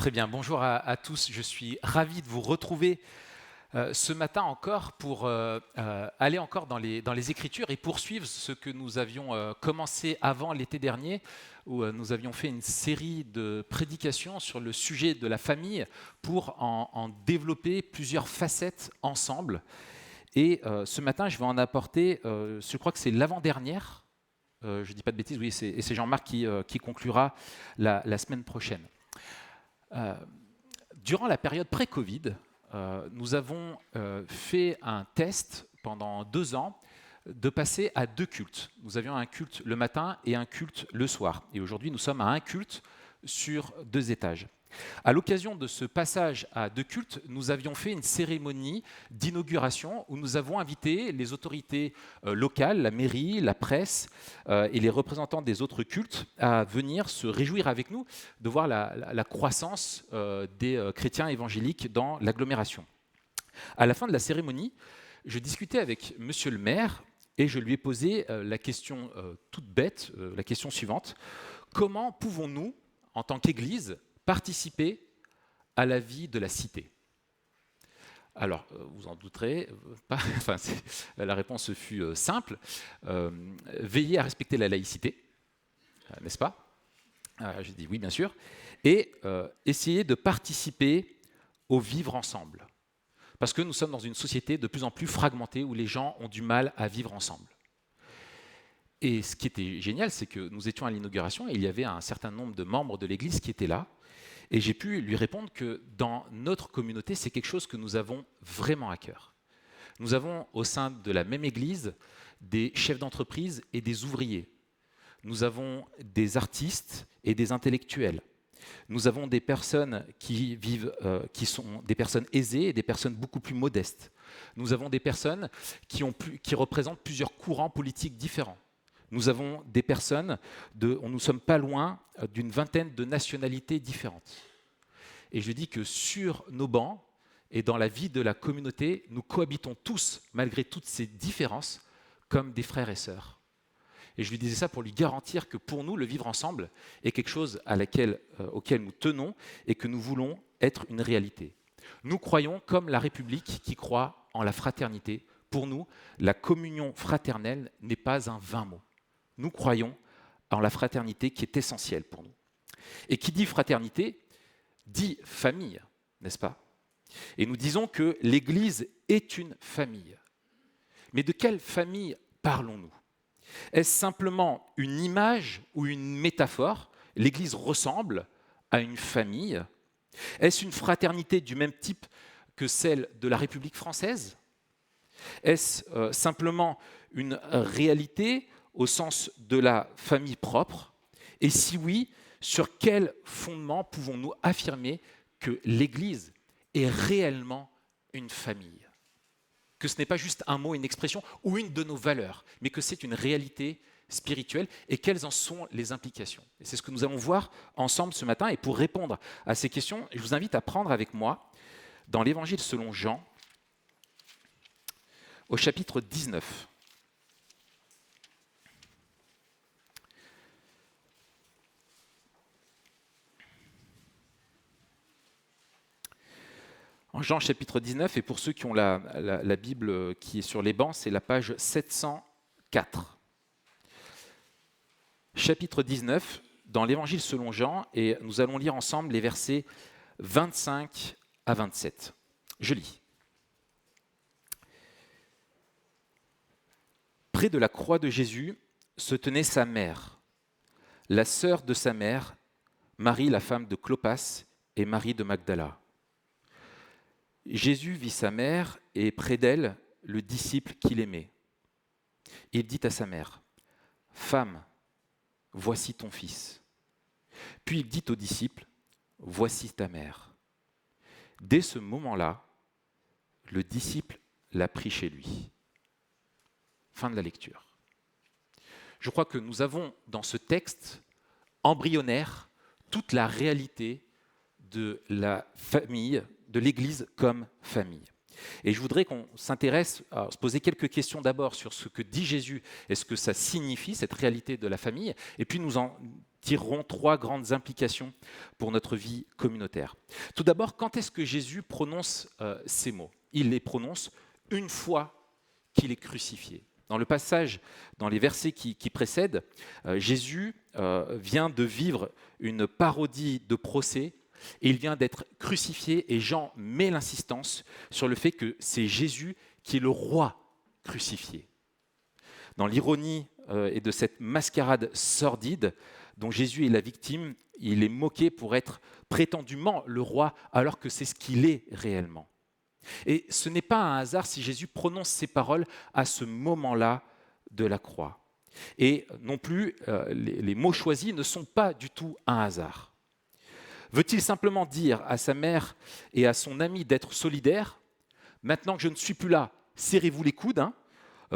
Très bien, bonjour à tous. Je suis ravi de vous retrouver ce matin encore pour aller encore dans les Écritures et poursuivre ce que nous avions commencé avant l'été dernier, où nous avions fait une série de prédications sur le sujet de la famille pour en développer plusieurs facettes ensemble. Et ce matin, je vais en apporter, je crois que c'est l'avant-dernière, je ne dis pas de bêtises, oui, et c'est Jean-Marc qui conclura la semaine prochaine. Durant la période pré-Covid, nous avons fait un test pendant 2 ans de passer à 2 cultes. Nous avions un culte le matin et un culte le soir. Et aujourd'hui, nous sommes à un culte sur 2 étages. À l'occasion de ce passage à 2 cultes, nous avions fait une cérémonie d'inauguration où nous avons invité les autorités locales, la mairie, la presse et les représentants des autres cultes à venir se réjouir avec nous de voir la croissance des chrétiens évangéliques dans l'agglomération. À la fin de la cérémonie, je discutais avec monsieur le maire et je lui ai posé la question toute bête, la question suivante. Comment pouvons-nous, en tant qu'Église, participer à la vie de la cité? Alors, vous en douterez pas, enfin, la réponse fut simple. Veiller à respecter la laïcité, n'est-ce pas? J'ai dit oui, bien sûr. Et essayer de participer au vivre ensemble. Parce que nous sommes dans une société de plus en plus fragmentée où les gens ont du mal à vivre ensemble. Et ce qui était génial, c'est que nous étions à l'inauguration et il y avait un certain nombre de membres de l'Église qui étaient là. Et j'ai pu lui répondre que dans notre communauté, c'est quelque chose que nous avons vraiment à cœur. Nous avons au sein de la même Église des chefs d'entreprise et des ouvriers. Nous avons des artistes et des intellectuels. Nous avons des personnes qui sont des personnes aisées et des personnes beaucoup plus modestes. Nous avons des personnes qui représentent plusieurs courants politiques différents. Nous avons des personnes, nous ne sommes pas loin d'une vingtaine de nationalités différentes. Et je dis que sur nos bancs et dans la vie de la communauté, nous cohabitons tous, malgré toutes ces différences, comme des frères et sœurs. Et je lui disais ça pour lui garantir que pour nous, le vivre ensemble est quelque chose auquel nous tenons et que nous voulons être une réalité. Nous croyons comme la République qui croit en la fraternité. Pour nous, la communion fraternelle n'est pas un vain mot. Nous croyons en la fraternité qui est essentielle pour nous. Et qui dit fraternité, dit famille, n'est-ce pas? Et nous disons que l'Église est une famille. Mais de quelle famille parlons-nous? Est-ce simplement une image ou une métaphore? L'Église ressemble à une famille. Est-ce une fraternité du même type que celle de la République française? Est-ce simplement une réalité au sens de la famille propre? Et si oui, sur quel fondement pouvons-nous affirmer que l'Église est réellement une famille? Que ce n'est pas juste un mot, une expression ou une de nos valeurs, mais que c'est une réalité spirituelle et quelles en sont les implications. Et c'est ce que nous allons voir ensemble ce matin. Et pour répondre à ces questions, je vous invite à prendre avec moi dans l'Évangile selon Jean, au chapitre 19. En Jean chapitre 19, et pour ceux qui ont la Bible qui est sur les bancs, c'est la page 704. Chapitre 19, dans l'Évangile selon Jean, et nous allons lire ensemble les versets 25 à 27. Je lis. Près de la croix de Jésus se tenait sa mère, la sœur de sa mère, Marie la femme de Clopas et Marie de Magdala. Jésus vit sa mère et près d'elle le disciple qu'il aimait. Il dit à sa mère, « Femme, voici ton fils. » Puis il dit au disciple, « Voici ta mère. » Dès ce moment-là, le disciple l'a pris chez lui. Fin de la lecture. Je crois que nous avons dans ce texte embryonnaire toute la réalité de la famille, de l'Église comme famille. Et je voudrais qu'on s'intéresse à se poser quelques questions d'abord sur ce que dit Jésus et ce que ça signifie, cette réalité de la famille, et puis nous en tirerons 3 grandes implications pour notre vie communautaire. Tout d'abord, quand est-ce que Jésus prononce ces mots? Il les prononce une fois qu'il est crucifié. Dans le passage, dans les versets qui précèdent, Jésus vient de vivre une parodie de procès et il vient d'être crucifié et Jean met l'insistance sur le fait que c'est Jésus qui est le roi crucifié. Dans l'ironie et de cette mascarade sordide dont Jésus est la victime, il est moqué pour être prétendument le roi alors que c'est ce qu'il est réellement. Et ce n'est pas un hasard si Jésus prononce ces paroles à ce moment-là de la croix. Et non plus, les mots choisis ne sont pas du tout un hasard. Veut-il simplement dire à sa mère et à son ami d'être solidaires? Maintenant que je ne suis plus là, serrez-vous les coudes,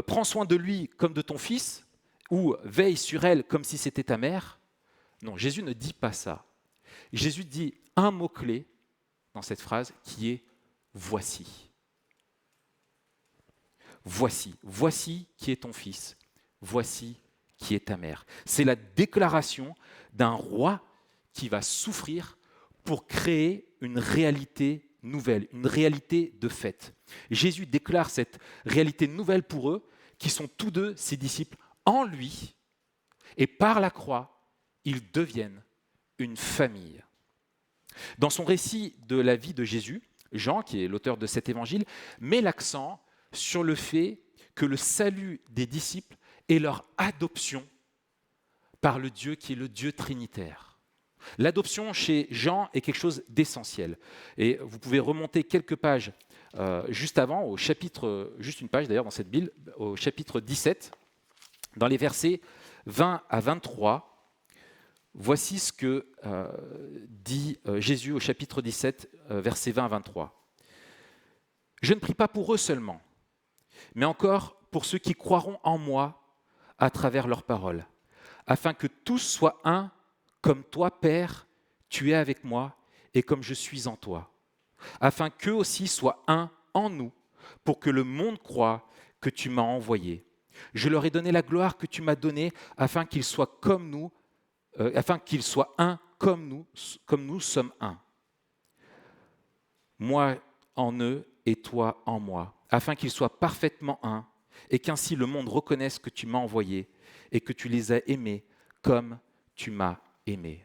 prends soin de lui comme de ton fils, ou veille sur elle comme si c'était ta mère. Non, Jésus ne dit pas ça. Jésus dit un mot-clé dans cette phrase qui est « voici ». Voici, voici qui est ton fils, voici qui est ta mère. C'est la déclaration d'un roi qui va souffrir pour créer une réalité nouvelle, une réalité de fait. Jésus déclare cette réalité nouvelle pour eux, qui sont tous deux ses disciples en lui, et par la croix, ils deviennent une famille. Dans son récit de la vie de Jésus, Jean, qui est l'auteur de cet évangile, met l'accent sur le fait que le salut des disciples est leur adoption par le Dieu qui est le Dieu trinitaire. L'adoption chez Jean est quelque chose d'essentiel. Et vous pouvez remonter quelques pages juste avant, au chapitre, juste une page d'ailleurs dans cette Bible, au chapitre 17, dans les versets 20 à 23. Voici ce que dit Jésus au chapitre 17, versets 20 à 23. « Je ne prie pas pour eux seulement, mais encore pour ceux qui croiront en moi à travers leurs paroles, afin que tous soient un, comme toi, Père, tu es avec moi, et comme je suis en toi, afin qu'eux aussi soient un en nous, pour que le monde croie que tu m'as envoyé. Je leur ai donné la gloire que tu m'as donnée, afin qu'ils soient comme nous, afin qu'ils soient un comme nous sommes un. Moi en eux et toi en moi, afin qu'ils soient parfaitement un, et qu'ainsi le monde reconnaisse que tu m'as envoyé et que tu les as aimés comme tu m'as aimé. »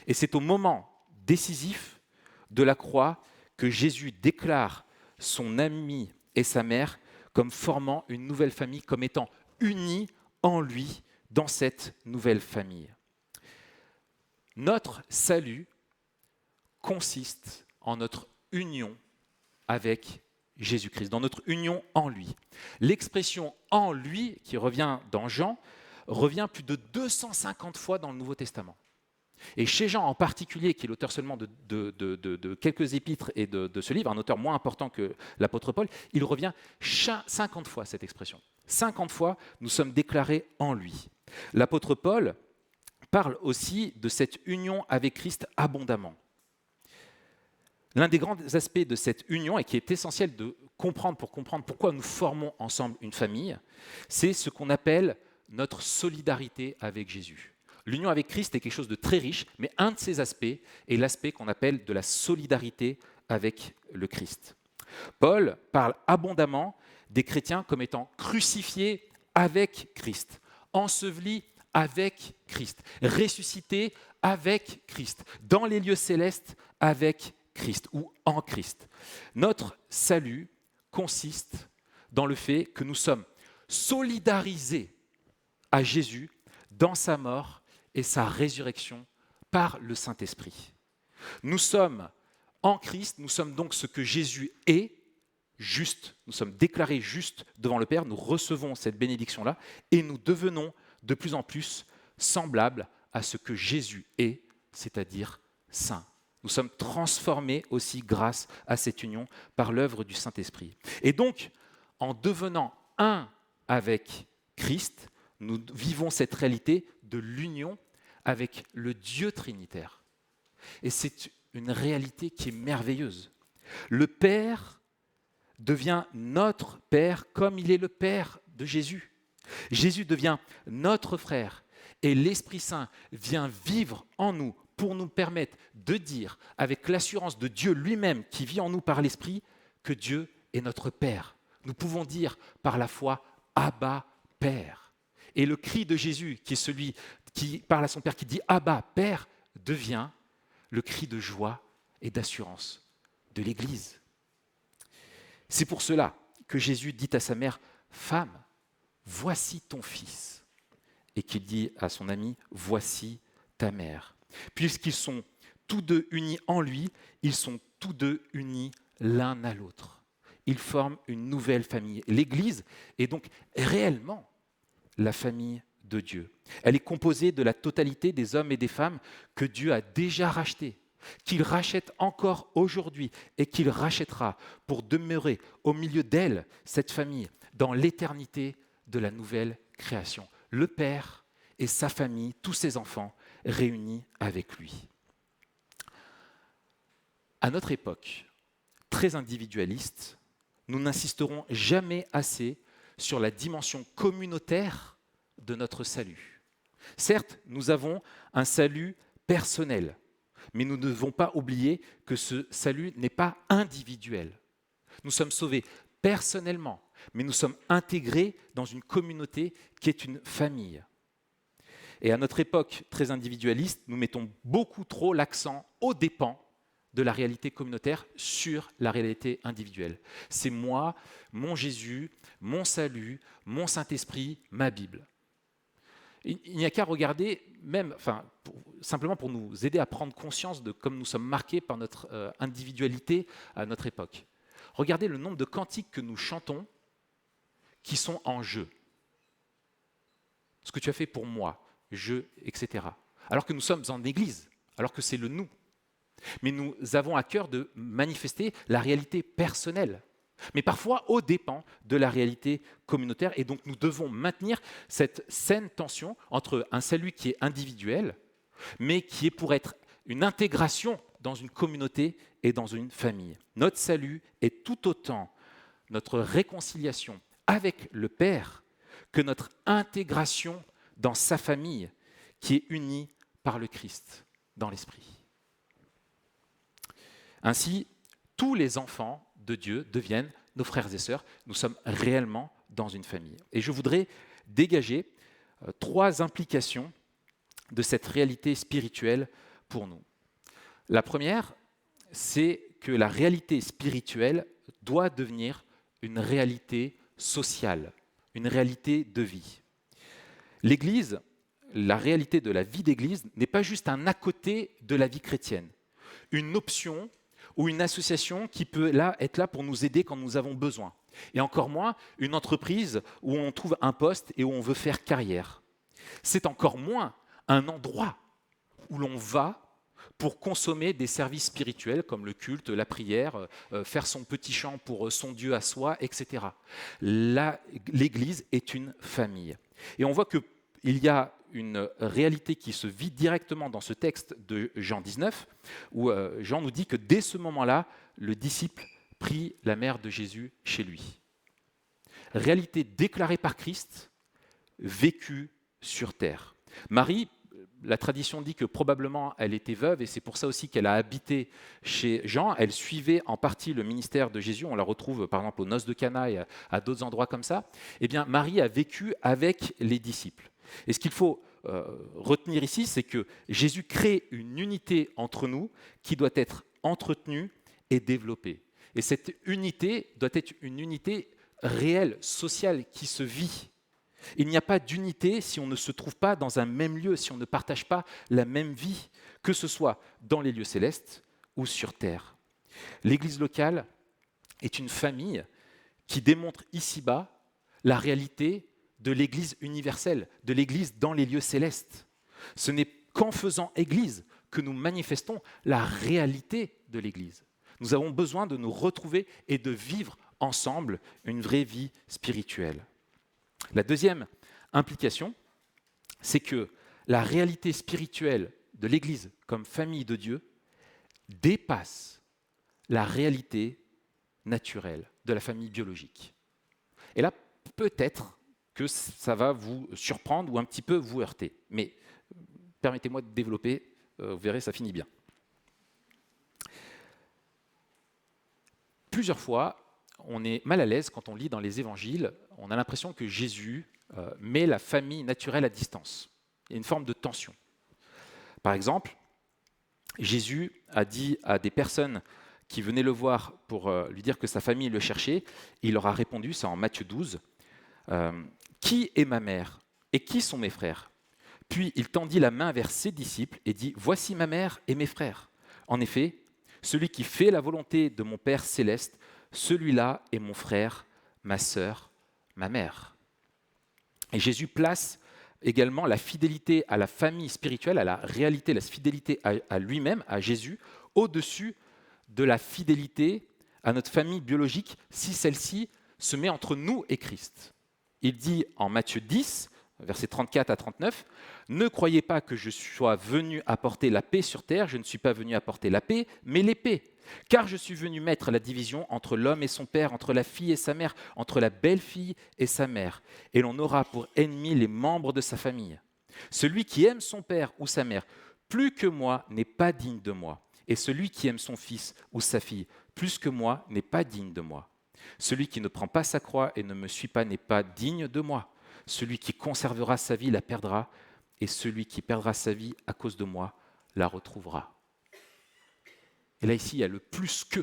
Et c'est au moment décisif de la croix que Jésus déclare son ami et sa mère comme formant une nouvelle famille, comme étant unis en lui dans cette nouvelle famille. Notre salut consiste en notre union avec Jésus-Christ, dans notre union en lui. L'expression « en lui » qui revient dans Jean, revient plus de 250 fois dans le Nouveau Testament. Et chez Jean en particulier, qui est l'auteur seulement de quelques épîtres et de ce livre, un auteur moins important que l'apôtre Paul, il revient 50 fois cette expression. 50 fois, nous sommes déclarés en lui. L'apôtre Paul parle aussi de cette union avec Christ abondamment. L'un des grands aspects de cette union, et qui est essentiel de comprendre pour comprendre pourquoi nous formons ensemble une famille, c'est ce qu'on appelle notre solidarité avec Jésus. L'union avec Christ est quelque chose de très riche, mais un de ces aspects est l'aspect qu'on appelle de la solidarité avec le Christ. Paul parle abondamment des chrétiens comme étant crucifiés avec Christ, ensevelis avec Christ, ressuscités avec Christ, dans les lieux célestes avec Christ ou en Christ. Notre salut consiste dans le fait que nous sommes solidarisés à Jésus dans sa mort et sa résurrection par le Saint-Esprit. Nous sommes en Christ, nous sommes donc ce que Jésus est, juste, nous sommes déclarés justes devant le Père, nous recevons cette bénédiction-là et nous devenons de plus en plus semblables à ce que Jésus est, c'est-à-dire saint. Nous sommes transformés aussi grâce à cette union par l'œuvre du Saint-Esprit. Et donc, en devenant un avec Christ, nous vivons cette réalité de l'union avec le Dieu trinitaire. Et c'est une réalité qui est merveilleuse. Le Père devient notre Père comme il est le Père de Jésus. Jésus devient notre frère et l'Esprit Saint vient vivre en nous pour nous permettre de dire, avec l'assurance de Dieu lui-même qui vit en nous par l'Esprit, que Dieu est notre Père. Nous pouvons dire par la foi « Abba, Père ». Et le cri de Jésus, qui est celui qui parle à son Père, qui dit « Abba, Père », devient le cri de joie et d'assurance de l'Église. C'est pour cela que Jésus dit à sa mère « Femme, voici ton fils », et qu'il dit à son ami « Voici ta mère ». Puisqu'ils sont tous deux unis en lui, ils sont tous deux unis l'un à l'autre. Ils forment une nouvelle famille. L'Église est donc réellement la famille de Dieu. Elle est composée de la totalité des hommes et des femmes que Dieu a déjà rachetés, qu'il rachète encore aujourd'hui et qu'il rachètera pour demeurer au milieu d'elle, cette famille, dans l'éternité de la nouvelle création. Le Père et sa famille, tous ses enfants, réunis avec lui. À notre époque, très individualiste, nous n'insisterons jamais assez sur la dimension communautaire de notre salut. Certes, nous avons un salut personnel, mais nous ne devons pas oublier que ce salut n'est pas individuel. Nous sommes sauvés personnellement, mais nous sommes intégrés dans une communauté qui est une famille. Et à notre époque très individualiste, nous mettons beaucoup trop l'accent aux dépens de la réalité communautaire sur la réalité individuelle. C'est moi, mon Jésus, mon salut, mon Saint-Esprit, ma Bible. Il n'y a qu'à regarder, simplement pour nous aider à prendre conscience de comme nous sommes marqués par notre individualité à notre époque. Regardez le nombre de cantiques que nous chantons qui sont en jeu. Ce que tu as fait pour moi, je, etc. Alors que nous sommes en Église, alors que c'est le nous. Mais nous avons à cœur de manifester la réalité personnelle, mais parfois aux dépens de la réalité communautaire. Et donc nous devons maintenir cette saine tension entre un salut qui est individuel, mais qui est pour être une intégration dans une communauté et dans une famille. Notre salut est tout autant notre réconciliation avec le Père que notre intégration dans sa famille qui est unie par le Christ dans l'Esprit. Ainsi, tous les enfants de Dieu deviennent nos frères et sœurs. Nous sommes réellement dans une famille. Et je voudrais dégager 3 implications de cette réalité spirituelle pour nous. La première, c'est que la réalité spirituelle doit devenir une réalité sociale, une réalité de vie. L'Église, la réalité de la vie d'Église n'est pas juste un à côté de la vie chrétienne, une option ou une association qui peut être là pour nous aider quand nous avons besoin. Et encore moins une entreprise où on trouve un poste et où on veut faire carrière. C'est encore moins un endroit où l'on va pour consommer des services spirituels comme le culte, la prière, faire son petit chant pour son Dieu à soi, etc. L'Église est une famille. Et on voit qu'il y a une réalité qui se vit directement dans ce texte de Jean 19, où Jean nous dit que dès ce moment-là, le disciple prit la mère de Jésus chez lui. Réalité déclarée par Christ, vécue sur terre. Marie, la tradition dit que probablement elle était veuve, et c'est pour ça aussi qu'elle a habité chez Jean. Elle suivait en partie le ministère de Jésus. On la retrouve par exemple aux noces de Cana et à d'autres endroits comme ça. Eh bien, Marie a vécu avec les disciples. Et ce qu'il faut retenir ici, c'est que Jésus crée une unité entre nous qui doit être entretenue et développée. Et cette unité doit être une unité réelle, sociale, qui se vit. Il n'y a pas d'unité si on ne se trouve pas dans un même lieu, si on ne partage pas la même vie, que ce soit dans les lieux célestes ou sur terre. L'Église locale est une famille qui démontre ici-bas la réalité de l'Église universelle, de l'Église dans les lieux célestes. Ce n'est qu'en faisant Église que nous manifestons la réalité de l'Église. Nous avons besoin de nous retrouver et de vivre ensemble une vraie vie spirituelle. La deuxième implication, c'est que la réalité spirituelle de l'Église comme famille de Dieu dépasse la réalité naturelle de la famille biologique. Et là, peut-être que ça va vous surprendre ou un petit peu vous heurter. Mais permettez-moi de développer, vous verrez, ça finit bien. Plusieurs fois, on est mal à l'aise quand on lit dans les évangiles, on a l'impression que Jésus met la famille naturelle à distance. Il y a une forme de tension. Par exemple, Jésus a dit à des personnes qui venaient le voir pour lui dire que sa famille le cherchait, il leur a répondu, c'est en Matthieu 12, Qui est ma mère et qui sont mes frères ? Puis il tendit la main vers ses disciples et dit, Voici ma mère et mes frères. En effet, celui qui fait la volonté de mon Père céleste, celui-là est mon frère, ma sœur, ma mère. Et Jésus place également la fidélité à la famille spirituelle, à la réalité, la fidélité à lui-même, à Jésus, au-dessus de la fidélité à notre famille biologique, si celle-ci se met entre nous et Christ. Il dit en Matthieu 10, versets 34 à 39, « Ne croyez pas que je sois venu apporter la paix sur terre, je ne suis pas venu apporter la paix, mais l'épée. Car je suis venu mettre la division entre l'homme et son père, entre la fille et sa mère, entre la belle-fille et sa mère. Et l'on aura pour ennemis les membres de sa famille. Celui qui aime son père ou sa mère plus que moi n'est pas digne de moi. Et celui qui aime son fils ou sa fille plus que moi n'est pas digne de moi. Celui qui ne prend pas sa croix et ne me suit pas n'est pas digne de moi. Celui qui conservera sa vie la perdra, et celui qui perdra sa vie à cause de moi la retrouvera. » Et là, ici, il y a le plus que,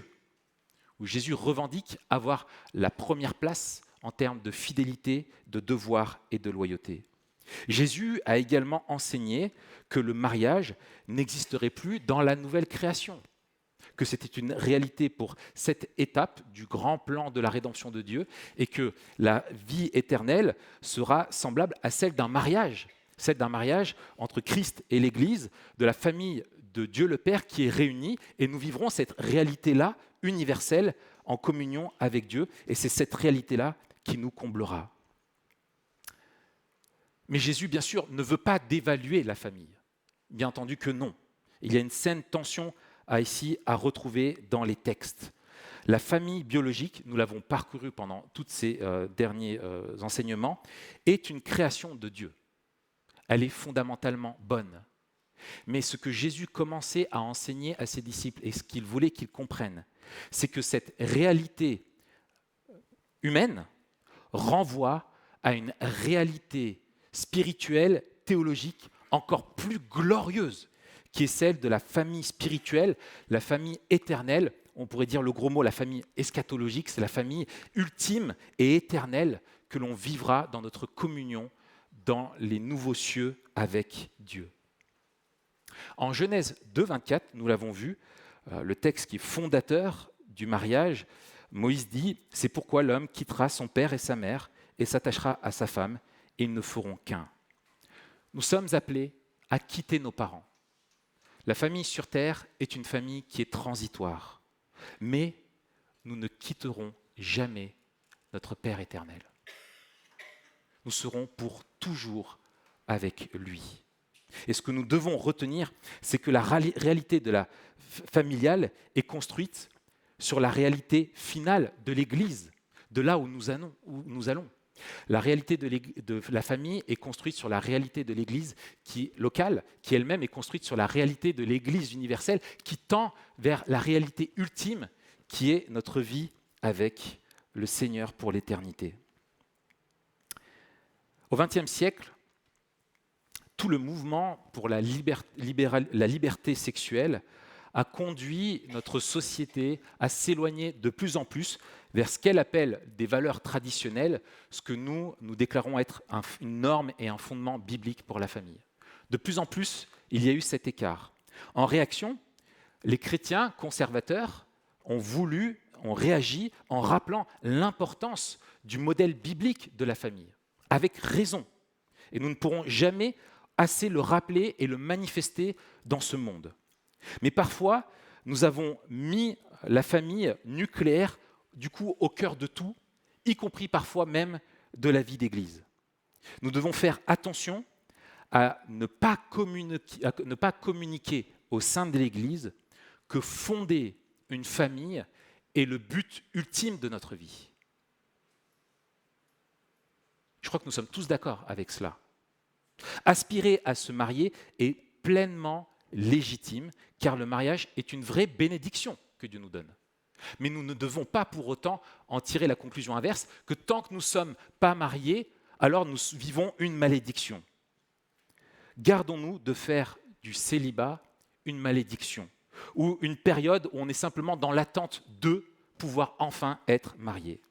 où Jésus revendique avoir la première place en termes de fidélité, de devoir et de loyauté. Jésus a également enseigné que le mariage n'existerait plus dans la nouvelle création, que c'était une réalité pour cette étape du grand plan de la rédemption de Dieu et que la vie éternelle sera semblable à celle d'un mariage entre Christ et l'Église, de la famille de Dieu le Père qui est réunie, et nous vivrons cette réalité-là universelle en communion avec Dieu, et c'est cette réalité-là qui nous comblera. Mais Jésus, bien sûr, ne veut pas dévaluer la famille. Bien entendu que non. Il y a une saine tension ici à retrouver dans les textes. La famille biologique, nous l'avons parcouru pendant tous ces derniers enseignements, est une création de Dieu. Elle est fondamentalement bonne. Mais ce que Jésus commençait à enseigner à ses disciples et ce qu'il voulait qu'ils comprennent, c'est que cette réalité humaine renvoie à une réalité spirituelle, théologique, encore plus glorieuse, qui est celle de la famille spirituelle, la famille éternelle. On pourrait dire le gros mot, la famille eschatologique, c'est la famille ultime et éternelle que l'on vivra dans notre communion dans les nouveaux cieux avec Dieu. En Genèse 2, 24, nous l'avons vu, le texte qui est fondateur du mariage, Moïse dit « C'est pourquoi l'homme quittera son père et sa mère et s'attachera à sa femme, et ils ne feront qu'un. » Nous sommes appelés à quitter nos parents. La famille sur terre est une famille qui est transitoire, mais nous ne quitterons jamais notre Père éternel. Nous serons pour toujours avec lui. Et ce que nous devons retenir, c'est que la réalité de la familiale est construite sur la réalité finale de l'Église, de là où nous allons. La réalité de la famille est construite sur la réalité de l'Église qui est locale, qui elle-même est construite sur la réalité de l'Église universelle, qui tend vers la réalité ultime, qui est notre vie avec le Seigneur pour l'éternité. Au XXe siècle, tout le mouvement pour la liberté sexuelle a conduit notre société à s'éloigner de plus en plus vers ce qu'elle appelle des valeurs traditionnelles, ce que nous déclarons être une norme et un fondement biblique pour la famille. De plus en plus, il y a eu cet écart. En réaction, les chrétiens conservateurs ont réagi en rappelant l'importance du modèle biblique de la famille, avec raison. Et nous ne pourrons jamais assez le rappeler et le manifester dans ce monde. Mais parfois, nous avons mis la famille nucléaire, du coup, au cœur de tout, y compris parfois même de la vie d'Église. Nous devons faire attention à ne pas communiquer au sein de l'Église que fonder une famille est le but ultime de notre vie. Je crois que nous sommes tous d'accord avec cela. Aspirer à se marier est pleinement légitime, car le mariage est une vraie bénédiction que Dieu nous donne. Mais nous ne devons pas pour autant en tirer la conclusion inverse, que tant que nous ne sommes pas mariés, alors nous vivons une malédiction. Gardons-nous de faire du célibat une malédiction, ou une période où on est simplement dans l'attente de pouvoir enfin être marié.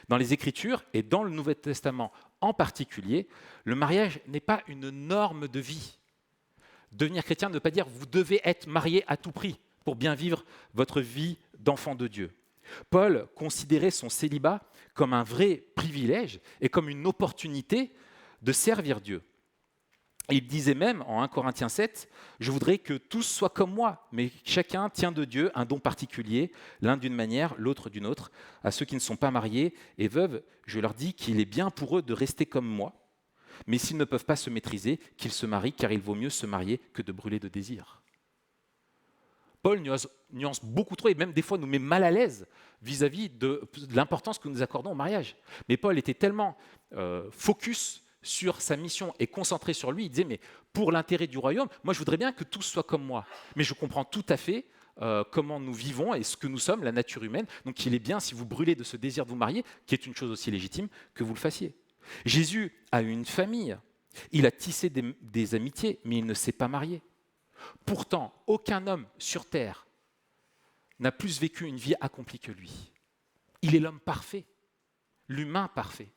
Dans les Écritures, et dans le Nouveau Testament en particulier, le mariage n'est pas une norme de vie. Devenir chrétien ne veut pas dire que vous devez être marié à tout prix pour bien vivre votre vie d'enfant de Dieu. Paul considérait son célibat comme un vrai privilège et comme une opportunité de servir Dieu. Il disait même en 1 Corinthiens 7, « Je voudrais que tous soient comme moi, mais chacun tient de Dieu un don particulier, l'un d'une manière, l'autre d'une autre. À ceux qui ne sont pas mariés et veuves, je leur dis qu'il est bien pour eux de rester comme moi, mais s'ils ne peuvent pas se maîtriser, qu'ils se marient, car il vaut mieux se marier que de brûler de désir. » Paul nuance beaucoup trop et même des fois nous met mal à l'aise vis-à-vis de l'importance que nous accordons au mariage. Mais Paul était tellement focus sur sa mission et concentré sur lui, il disait, mais pour l'intérêt du royaume, moi je voudrais bien que tous soient comme moi. Mais je comprends tout à fait comment nous vivons et ce que nous sommes, la nature humaine. Donc il est bien, si vous brûlez de ce désir de vous marier, qui est une chose aussi légitime, que vous le fassiez. Jésus a eu une famille, il a tissé des amitiés, mais il ne s'est pas marié. Pourtant, aucun homme sur terre n'a plus vécu une vie accomplie que lui. Il est l'homme parfait, l'humain parfait.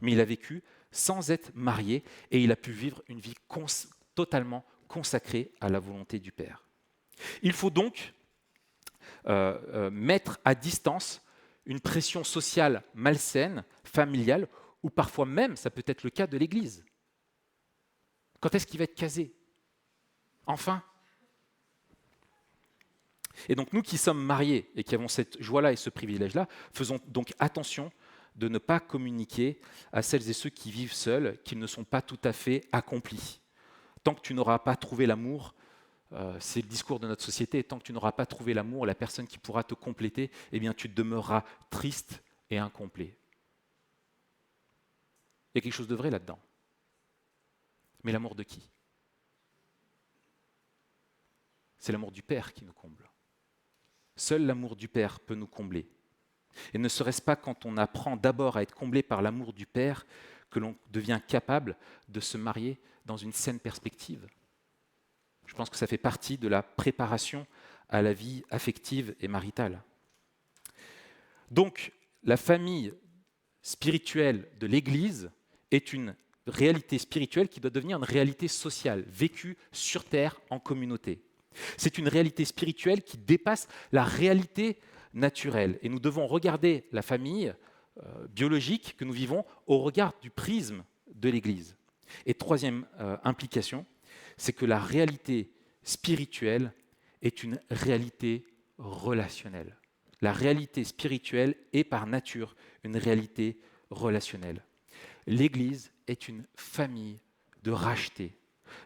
Mais il a vécu sans être marié et il a pu vivre une vie totalement consacrée à la volonté du Père. Il faut donc mettre à distance une pression sociale malsaine, familiale, ou parfois même, ça peut être le cas de l'Église. Quand est-ce qu'il va être casé ? Enfin. Et donc nous qui sommes mariés et qui avons cette joie-là et ce privilège-là, faisons donc attention de ne pas communiquer à celles et ceux qui vivent seuls, qu'ils ne sont pas tout à fait accomplis. Tant que tu n'auras pas trouvé l'amour, c'est le discours de notre société, tant que tu n'auras pas trouvé l'amour, la personne qui pourra te compléter, eh bien tu demeureras triste et incomplet. Il y a quelque chose de vrai là-dedans. Mais l'amour de qui ? C'est l'amour du Père qui nous comble. Seul l'amour du Père peut nous combler. Et ne serait-ce pas quand on apprend d'abord à être comblé par l'amour du Père que l'on devient capable de se marier dans une saine perspective. Je pense que ça fait partie de la préparation à la vie affective et maritale. Donc, la famille spirituelle de l'Église est une réalité spirituelle qui doit devenir une réalité sociale, vécue sur terre en communauté. C'est une réalité spirituelle qui dépasse la réalité naturelle. Et nous devons regarder la famille biologique que nous vivons au regard du prisme de l'Église. Et troisième implication, c'est que la réalité spirituelle est une réalité relationnelle. La réalité spirituelle est par nature une réalité relationnelle. L'Église est une famille de rachetés.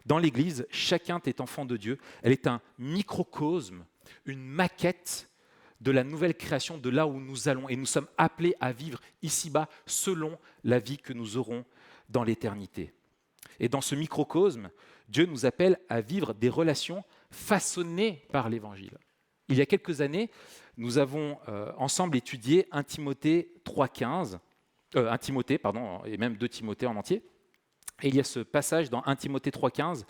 Dans l'Église, chacun est enfant de Dieu. Elle est un microcosme, une maquette de la nouvelle création, de là où nous allons. Et nous sommes appelés à vivre ici-bas selon la vie que nous aurons dans l'éternité. Et dans ce microcosme, Dieu nous appelle à vivre des relations façonnées par l'Évangile. Il y a quelques années, nous avons ensemble étudié 1 Timothée 3,15, et même 2 Timothée en entier. Et il y a ce passage dans 1 Timothée 3,15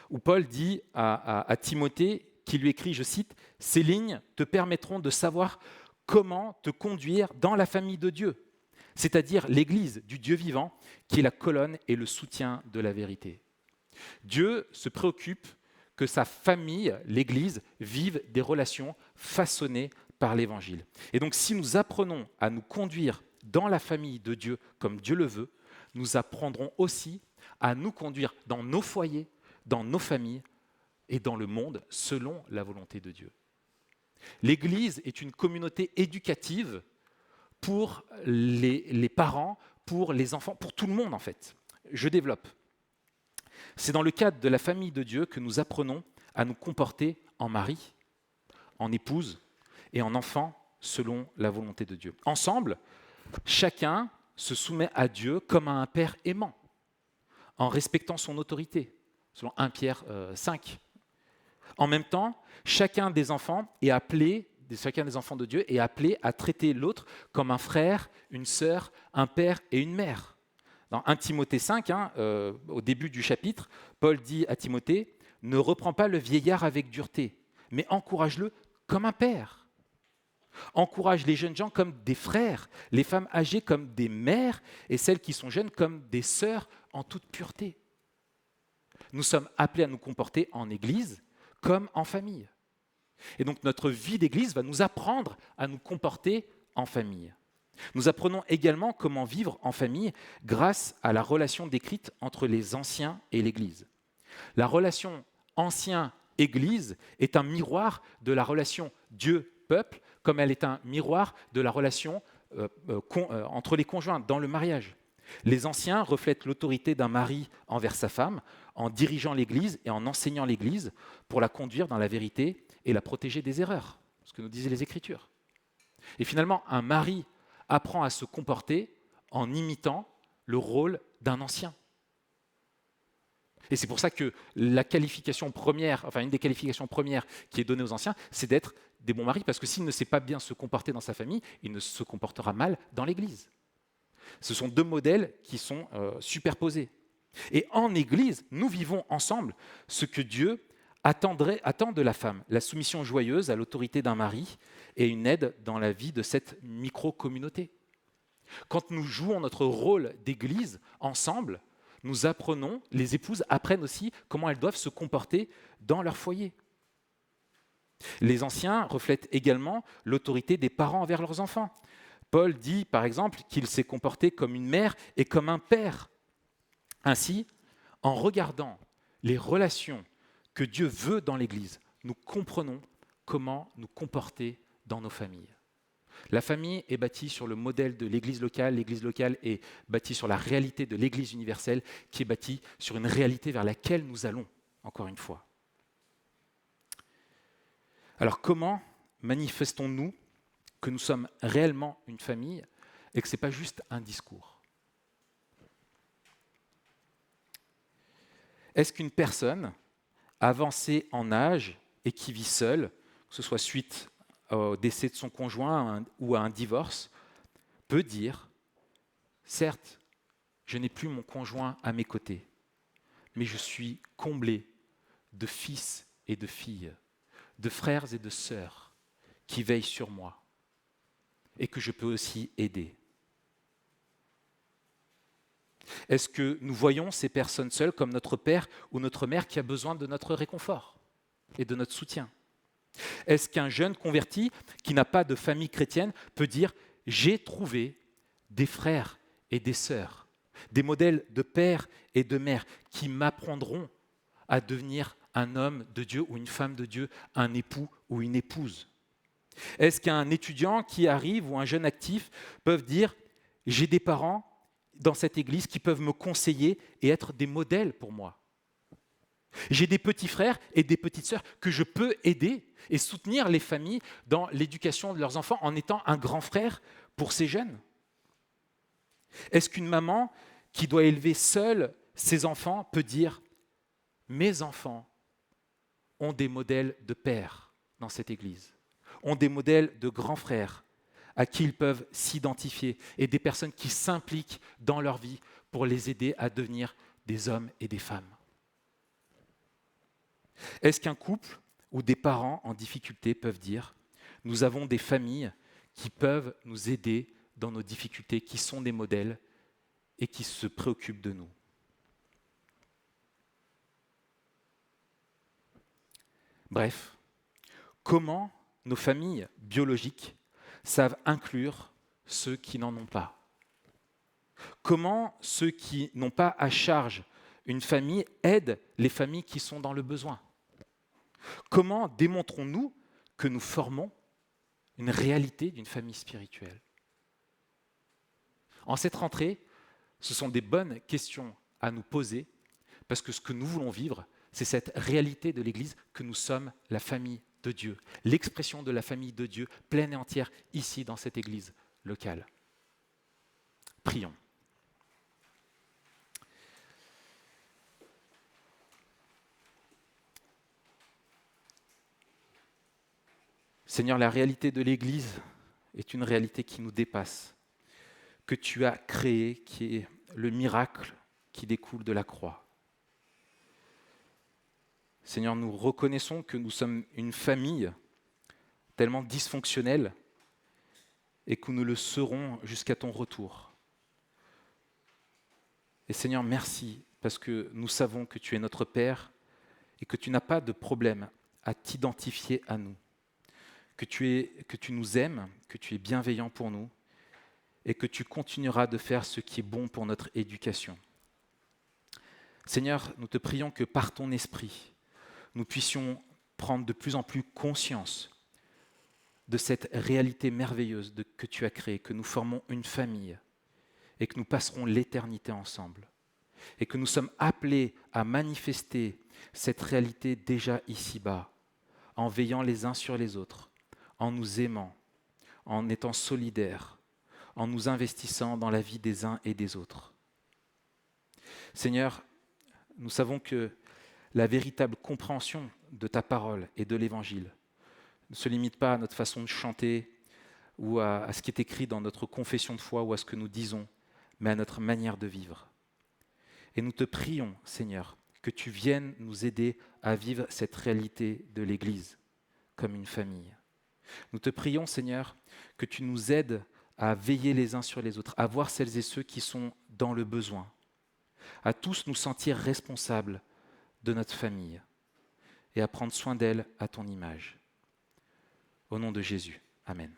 où Paul dit à Timothée, qui lui écrit, je cite, « Ces lignes te permettront de savoir comment te conduire dans la famille de Dieu, c'est-à-dire l'Église du Dieu vivant, qui est la colonne et le soutien de la vérité. » Dieu se préoccupe que sa famille, l'Église, vive des relations façonnées par l'Évangile. Et donc si nous apprenons à nous conduire dans la famille de Dieu comme Dieu le veut, nous apprendrons aussi à nous conduire dans nos foyers, dans nos familles et dans le monde selon la volonté de Dieu. L'Église est une communauté éducative pour les parents, pour les enfants, pour tout le monde en fait. Je développe. C'est dans le cadre de la famille de Dieu que nous apprenons à nous comporter en mari, en épouse et en enfant selon la volonté de Dieu. Ensemble, chacun se soumet à Dieu comme à un père aimant, en respectant son autorité, selon 1 Pierre 5. En même temps, chacun des enfants de Dieu est appelé à traiter l'autre comme un frère, une sœur, un père et une mère. Dans 1 Timothée 5, au début du chapitre, Paul dit à Timothée, « Ne reprends pas le vieillard avec dureté, mais encourage-le comme un père. Encourage les jeunes gens comme des frères, les femmes âgées comme des mères, et celles qui sont jeunes comme des sœurs en toute pureté. » Nous sommes appelés à nous comporter en Église comme en famille. Et donc notre vie d'Église va nous apprendre à nous comporter en famille. Nous apprenons également comment vivre en famille grâce à la relation décrite entre les anciens et l'Église. La relation ancien-Église est un miroir de la relation Dieu-peuple, comme elle est un miroir de la relation entre les conjoints dans le mariage. Les anciens reflètent l'autorité d'un mari envers sa femme en dirigeant l'Église et en enseignant l'Église pour la conduire dans la vérité et la protéger des erreurs, ce que nous disaient les Écritures. Et finalement, un mari apprend à se comporter en imitant le rôle d'un ancien. Et c'est pour ça que la qualification première, une des qualifications premières qui est donnée aux anciens, c'est d'être des bons maris, parce que s'il ne sait pas bien se comporter dans sa famille, il ne se comportera mal dans l'Église. Ce sont deux modèles qui sont superposés. Et en Église, nous vivons ensemble ce que Dieu attend de la femme, la soumission joyeuse à l'autorité d'un mari et une aide dans la vie de cette micro-communauté. Quand nous jouons notre rôle d'Église ensemble, nous apprenons, les épouses apprennent aussi comment elles doivent se comporter dans leur foyer. Les anciens reflètent également l'autorité des parents envers leurs enfants. Paul dit, par exemple, qu'il s'est comporté comme une mère et comme un père. Ainsi, en regardant les relations que Dieu veut dans l'Église, nous comprenons comment nous comporter dans nos familles. La famille est bâtie sur le modèle de l'Église locale est bâtie sur la réalité de l'Église universelle, qui est bâtie sur une réalité vers laquelle nous allons, encore une fois. Alors comment manifestons-nous que nous sommes réellement une famille et que ce n'est pas juste un discours? Est-ce qu'une personne avancée en âge et qui vit seule, que ce soit suite au décès de son conjoint ou à un divorce, peut dire, certes, je n'ai plus mon conjoint à mes côtés, mais je suis comblé de fils et de filles, de frères et de sœurs qui veillent sur moi et que je peux aussi aider. Est-ce que nous voyons ces personnes seules comme notre père ou notre mère qui a besoin de notre réconfort et de notre soutien? Est-ce qu'un jeune converti qui n'a pas de famille chrétienne peut dire « j'ai trouvé des frères et des sœurs, des modèles de père et de mère qui m'apprendront à devenir un homme de Dieu ou une femme de Dieu, un époux ou une épouse ?» Est-ce qu'un étudiant qui arrive ou un jeune actif peuvent dire « j'ai des parents dans cette église qui peuvent me conseiller et être des modèles pour moi. J'ai des petits frères et des petites sœurs que je peux aider et soutenir les familles dans l'éducation de leurs enfants en étant un grand frère pour ces jeunes. » Est-ce qu'une maman qui doit élever seule ses enfants peut dire « mes enfants ont des modèles de père dans cette église, ont des modèles de grands frères à qui ils peuvent s'identifier et des personnes qui s'impliquent dans leur vie pour les aider à devenir des hommes et des femmes. » Est-ce qu'un couple ou des parents en difficulté peuvent dire « nous avons des familles qui peuvent nous aider dans nos difficultés, qui sont des modèles et qui se préoccupent de nous ». Bref, comment nos familles biologiques savent inclure ceux qui n'en ont pas? Comment ceux qui n'ont pas à charge une famille aident les familles qui sont dans le besoin? Comment démontrons-nous que nous formons une réalité d'une famille spirituelle? En cette rentrée, ce sont des bonnes questions à nous poser, parce que ce que nous voulons vivre, c'est cette réalité de l'Église que nous sommes la famille de Dieu, l'expression de la famille de Dieu pleine et entière ici dans cette Église locale. Prions. Seigneur, la réalité de l'Église est une réalité qui nous dépasse, que tu as créée, qui est le miracle qui découle de la croix. Seigneur, nous reconnaissons que nous sommes une famille tellement dysfonctionnelle et que nous le serons jusqu'à ton retour. Et Seigneur, merci parce que nous savons que tu es notre Père et que tu n'as pas de problème à t'identifier à nous. Que tu nous aimes, que tu es bienveillant pour nous et que tu continueras de faire ce qui est bon pour notre éducation. Seigneur, nous te prions que par ton esprit, nous puissions prendre de plus en plus conscience de cette réalité merveilleuse que tu as créée, que nous formons une famille et que nous passerons l'éternité ensemble. Et que nous sommes appelés à manifester cette réalité déjà ici-bas, en veillant les uns sur les autres, en nous aimant, en étant solidaires, en nous investissant dans la vie des uns et des autres. Seigneur, nous savons que la véritable compréhension de ta parole et de l'Évangile ne se limite pas à notre façon de chanter ou à ce qui est écrit dans notre confession de foi ou à ce que nous disons, mais à notre manière de vivre. Et nous te prions, Seigneur, que tu viennes nous aider à vivre cette réalité de l'Église comme une famille. Nous te prions, Seigneur, que tu nous aides à veiller les uns sur les autres, à voir celles et ceux qui sont dans le besoin, à tous nous sentir responsables de notre famille et à prendre soin d'elle à ton image. Au nom de Jésus, Amen.